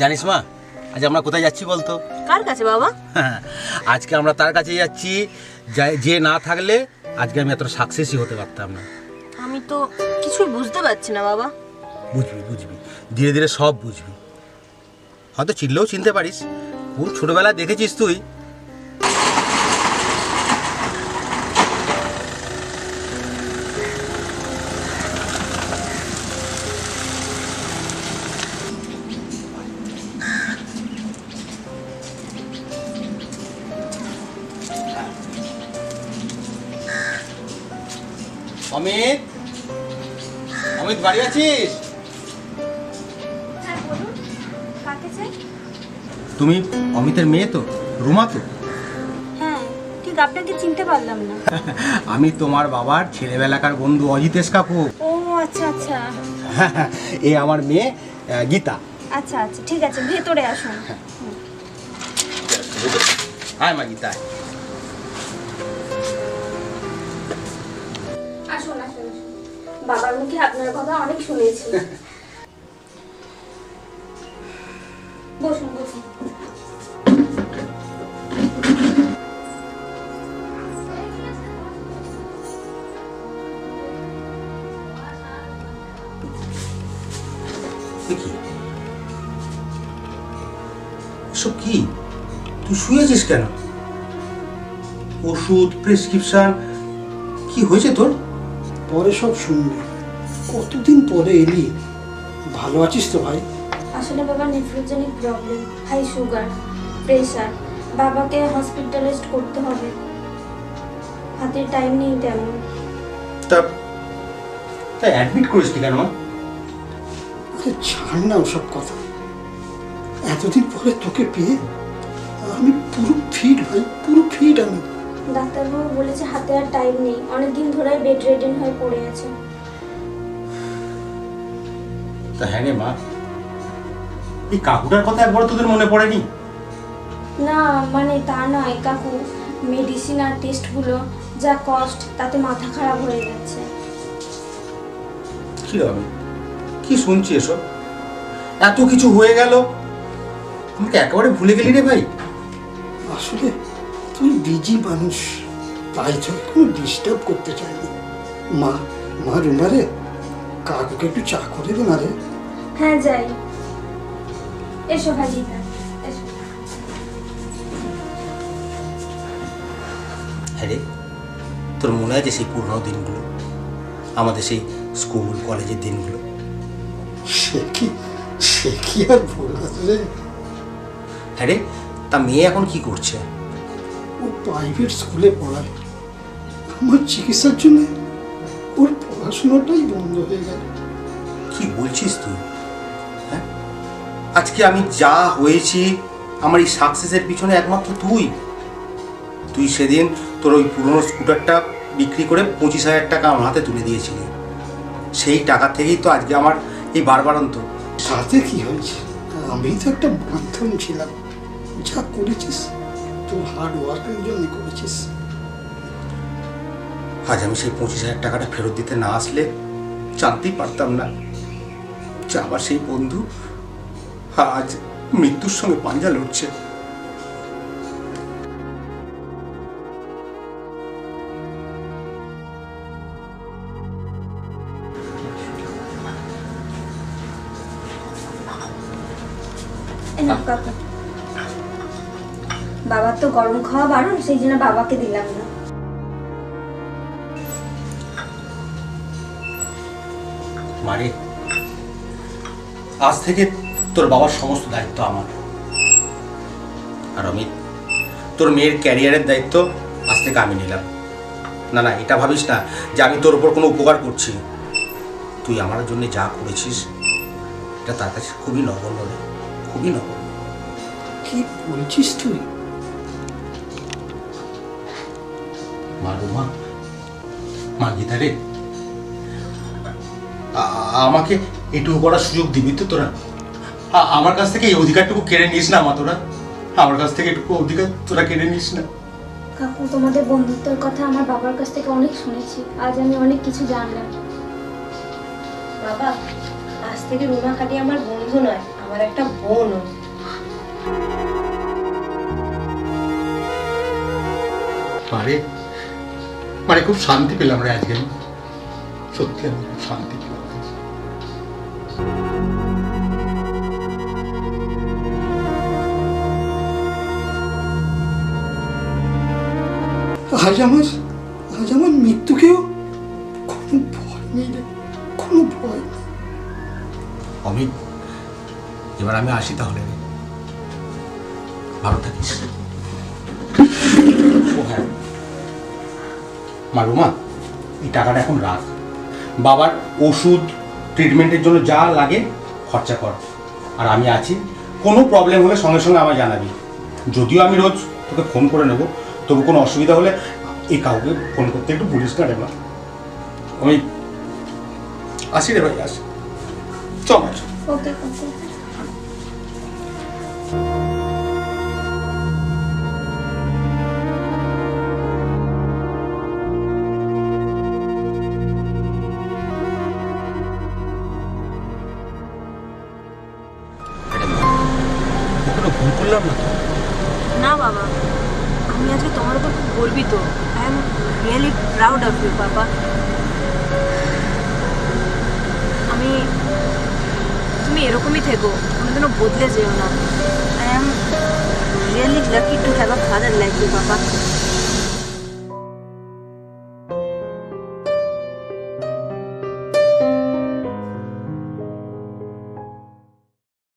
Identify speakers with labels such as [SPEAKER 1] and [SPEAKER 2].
[SPEAKER 1] জানিস মা, আজ আমরা কোথায় যাচ্ছি বলতো?
[SPEAKER 2] কার কাছে বাবা?
[SPEAKER 1] আজকে আমরা তার কাছে যাচ্ছি যে না থাকলে আজকে আমি এতটা সাকসেসই হতে পারতাম না।
[SPEAKER 2] আমি তো কিছুই বুঝতে পারছি না বাবা।
[SPEAKER 1] বুঝবি বুঝবি, ধীরে ধীরে সব বুঝবি। হয়তো চিনলেও চিনতে পারিস। খুব ছোটবেলায় দেখেছিস তুই। অমিত, অমিত বাড়ি আছিস?
[SPEAKER 3] হ্যাঁ বলুন, কাকে চাই?
[SPEAKER 1] তুমি অমিতের মেয়ে তো, রুমা তো?
[SPEAKER 3] হ্যাঁ, ঠিক আপনাকে চিনতে পারলাম না।
[SPEAKER 1] আমি তোমার বাবার ছেলেবেলাকার বন্ধু অজিতেশ কাকু।
[SPEAKER 3] ও আচ্ছা আচ্ছা
[SPEAKER 1] এ আমার মেয়ে গীতা।
[SPEAKER 3] আচ্ছা আচ্ছা, ঠিক আছে, ভেতরে আসুন।
[SPEAKER 1] হাই মা গীতা।
[SPEAKER 3] আসুন আসুন, বাবার মুখে আপনার কথা অনেক শুনেছি। বসুন বসুন।
[SPEAKER 1] দেখি এসব কি? তুই শুয়ে আছিস কেন? ওষুধ, প্রেসক্রিপশন কি হয়েছে তোর?
[SPEAKER 4] পরে সব শুনবি। কতদিন পরে এলি। ভালো আছিস তো ভাই?
[SPEAKER 3] আসলে বাবার nephrogenic problem, high sugar, pressure. বাবাকে হসপিটালাইজড করতে হবে, হাতে টাইম নেই তেমন।
[SPEAKER 1] তা তাই অ্যাডমিট করিসনি কেন মা?
[SPEAKER 4] আরে ছাড় না ওসব কথা। এতদিন পরে তোকে পেয়ে আমি পুরো ফিট ভাই, পুরো ফিট আমি।
[SPEAKER 3] ডাক্তারবাবু বলেছে হাতে আর টাইম নেই, অনেকদিন ধরে বেড রেডেন হয়ে পড়ে আছে।
[SPEAKER 1] তা হ্যাঁ রে মা, এই কাকুটার কথা একবার তোদের মনে পড়েনি?
[SPEAKER 3] না মানে তা নয় কাকু, মেডিসিন আর টেস্টগুলো যা কস্ট, তাতে মাথা খারাপ হয়ে যাচ্ছে।
[SPEAKER 1] কি হবে? কি শুনছি এসব? এত কিছু হয়ে গেল, আমাকে একেবারে ভুলে গেলি রে ভাই।
[SPEAKER 4] আসলে তুই বিজি মানুষ, তাই তোকে কোনো ডিস্টার্ব করতে চাইনি। মা মা রুমারে কাকুকে একটু চা করে দে না রে।
[SPEAKER 3] হ্যাঁ যাই, এসো ভাজিটা এসো।
[SPEAKER 1] হ্যাঁ রে, তোর মনে আছে সেই পুরনো দিনগুলো, আমাদের সেই স্কুল কলেজের দিনগুলো?
[SPEAKER 4] সে কি আর বলবো রে।
[SPEAKER 1] হ্যাঁ রে, তা মেয়ে এখন কি করছে?
[SPEAKER 4] ও প্রাইভেট স্কুলে পড়ায়। আমার চিকিৎসার জন্য ওর পড়াশোনাটাই বন্ধ হয়ে গেল।
[SPEAKER 1] কি বলছিস তুই? হ্যাঁ, আজকে আমি যা হয়েছি, আমার এই সাকসেসের পিছনে একমাত্র তুই সেদিন তোর ওই পুরনো স্কুটারটা বিক্রি করে 25,000 টাকা আমার হাতে তুলে দিয়েছিলি। সেই টাকা থেকেই তো আজকে আমার এই বারবারন্ত।
[SPEAKER 4] সাথে কি হয়েছে? আমি তো একটা মাধ্যম ছিলাম। যা করেছিস তোর হার্ড ওয়ার্কের জন্য করেছিস।
[SPEAKER 1] আজ আমি সেই 25,000 টাকাটা ফেরত দিতে না আসলে জানতেই পারতাম না যে আমার সেই বন্ধু আজ মৃত্যুর সঙ্গে পাঞ্জা লড়ছে।
[SPEAKER 3] এই নাও কাকু, বাবার তো গরম খাওয়া বারণ, সেই জন্য বাবাকে দিলাম না।
[SPEAKER 1] মারে, আজ থেকে তোর বাবার সমস্ত দায়িত্ব আমার। আর অমিত, তোর মেয়ের ক্যারিয়ারের দায়িত্ব আজ থেকে আমি নিলাম। না না, এটা ভাবিস না যে আমি তোর উপর কোনো উপকার করছি। তুই আমার জন্য যা করেছিস এটা তার কাছে খুবই নগণ্য রে, খুবই নগণ্য।
[SPEAKER 4] কি বলছিস তুই?
[SPEAKER 1] মা রুমা, মা গীতা রে, আমাকে এটুকু করার সুযোগ দিবি তো তোরা? আমার কাছ থেকে এই অধিকারটুকু কেড়ে নিস না মা, তোরা আমার কাছ থেকে এটুকু অধিকার তোরা কেড়ে নিস না।
[SPEAKER 3] কাকু, তোমাদের বন্ধুত্বের কথা আমার বাবার কাছ থেকে অনেক শুনেছি, আজ আমি অনেক কিছু জানলাম।
[SPEAKER 2] বাবা, আজ থেকে রুমা খালি আমার বন্ধু নয়, আমার একটা বোনও।
[SPEAKER 1] মারে মানে খুব শান্তি পেলাম রে আজকে, সত্যি আমি খুব শান্তি পেলাম।
[SPEAKER 4] আজ আমার মৃত্যুকেও কোনো ভয় নেই রে, কোনো ভয় নেই।
[SPEAKER 1] অমিত, এবার আমি আসি তাহলে, ভালো থাকিস। ও হ্যাঁ মারুমা, এই টাকাটা এখন রাখ, বাবার ওষুধ ট্রিটমেন্টের জন্য যা লাগে খরচা কর। আর আমি আছি, কোনো প্রবলেম হলে সঙ্গে সঙ্গে আমায় জানাবি। যদিও আমি রোজ তোকে ফোন করে নেবো, তবু কোনো অসুবিধা হলে এই কাউকে ফোন করতে একটু বলিস না রে মা। আমি আসি রে ভাই, আসি, চল।
[SPEAKER 3] ওকে ওকে।
[SPEAKER 1] কোনো ভুল করলাম না?
[SPEAKER 2] না বাবা, আমি আজকে তোমার উপর খুব গর্বিত। I am really proud of you বাবা। তুমি এরকমই থেকো, কোনোদিনও বদলে যেও না। I am really lucky to have a father like you বাবা।